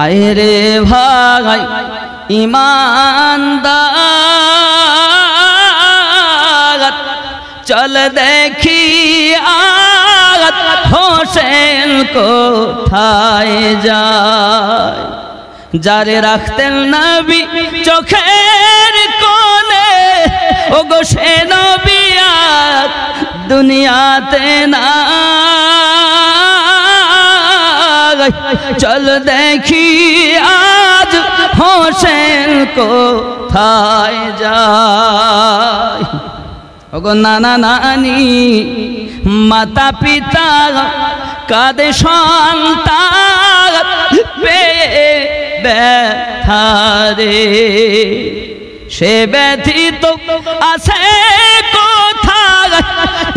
আয় রে ভাই ইমানদার চল দেখি আজ হোসেন কোথায় যায়। যারে রাখতেন নবী চোখের কোণে ও গো সে নবী আজ দুনিয়াতে না। চল দেখি আজ হোসেন কোথায় যায়। ও গো নানা নানি মাতা পিতা কাঁদে সন্তান পেয়ে ব্যথারে, সে ব্যথিত আছে কোথায়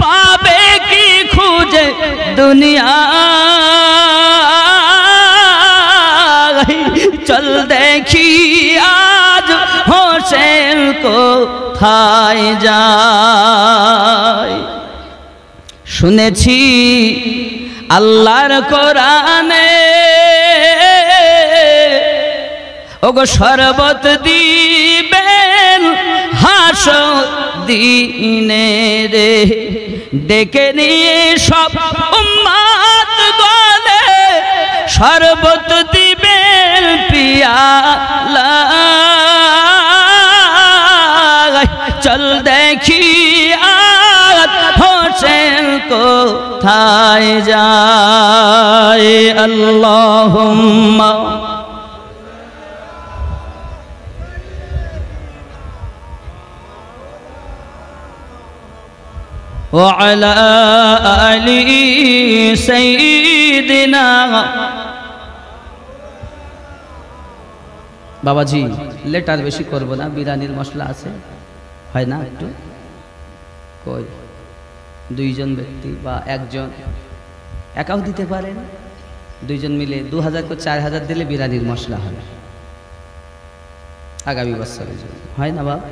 পাবে কি খুঁজে দুনিয়া। চল দেখি আজ হোসেন কোথায় যায়। শুনেছি আল্লাহর কোরআনে ওগো শরবত দিবেন হাসর দিনে রে, ডেকে নিয়ে সব উম্মত গলে শরবত দিবেন পিয়ালা। চল দেখি আজ হোসেন কোথায় যায়। আল্লাহুম্মা وعلى آل سيدنا। বাবাজি লেটার বেশি করব না, বিরিয়ানির মশলা আছে হয় না একটু, কই দুইজন ব্যক্তি বা একজন একাও দিতে পারেন, দুইজন মিলে 2000 করে 4000 দিলে বিরিয়ানির মশলা হবে আগামী বছরের জন্য, হয় না বাবা?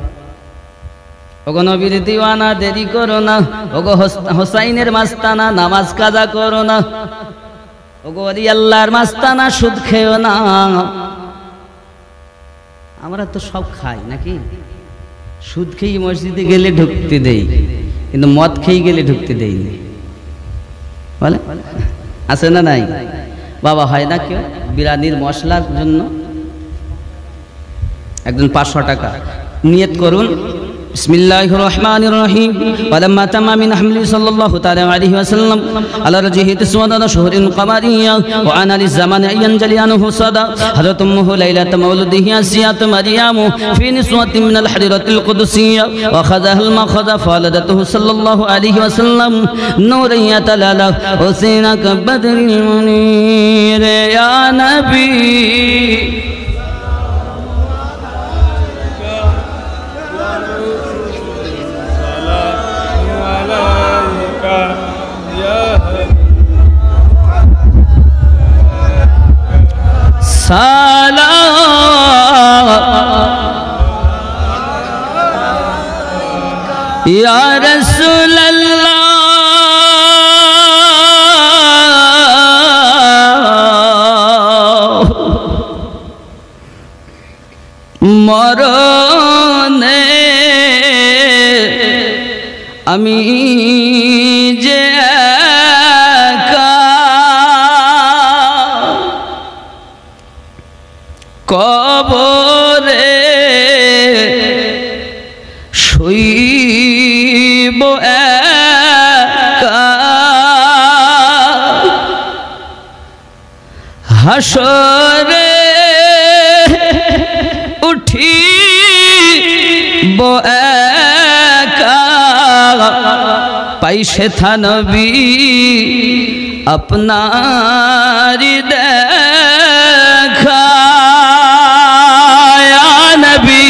ওগো নবীর দিওয়ানা দেরি করো না, ওগো হোসাইনের মাস্তানা নামাজ কাজা করো না, ওগো ওলি আল্লাহর মাস্তানা সুদ খেও না। আমরা তো সব খাই নাকি, সুদ খেয়ে মসজিদে গেলে ঢুকতে দেই, কিন্তু মদ খেয়ে গেলে ঢুকতে দেই না, বলে আছে না নাই বাবা? হয় না কেউ বিরিয়ানির মশলার জন্য একজন 500 টাকা নিয়ত করুন। বিসমিল্লাহির রহমানির রহিম। ওয়ালাম্মা তামা মিন হামলি সাল্লাল্লাহু তাআলা আলাইহি ওয়াসাল্লাম আলা রাজিহি তিসওয়াদা শুহরিন কামারিয়া ওয়া আনা লিজামান আইয়ান জালিয়ানহু সাদা হযরত উম্মু লাইলাত মাউলিদিহি আসিয়াত মারইয়াম ফি নিসওয়াতিন মিনাল হারিরাতিল কুদসিয়া ওয়া খাযাহাল মাখাযা ফালাদাতুহু সাল্লাল্লাহু আলাইহি ওয়াসাল্লাম নূরান ইয়াতালালা হুসাইনা কাবদরিল মুনির ইয়া নবী। সালাম ইয়া রাসূলুল্লাহ মরণে আমি যে কবরে শুইব একা, হাসরে উঠিব একা, পাই সেথা নবী আপনারি দেখা। নবী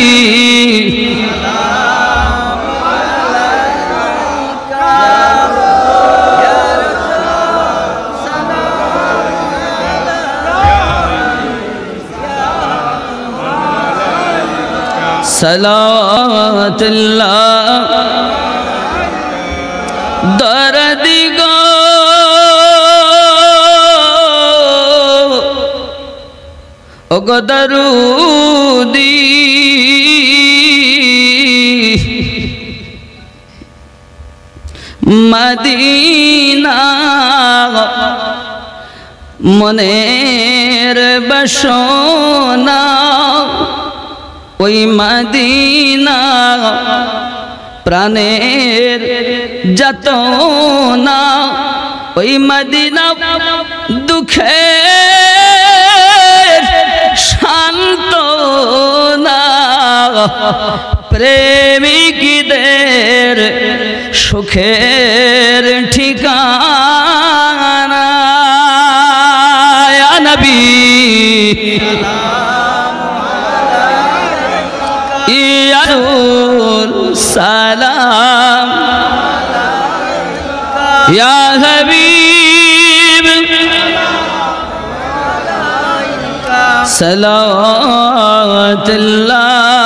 সালাতুল্লাহ দরদি গো ওগো দরুদি মদিনা মনের বাসনা ওই মদিনা প্রাণের যাতনা ওই মদিনা দুঃখের সান্ত্বনা প্রেমিকদের সুখের ঠিকানা ইয়া নবী ইয়া রাসূল সালাম ইয়া হাবিব সালাওয়াতুল্লাহ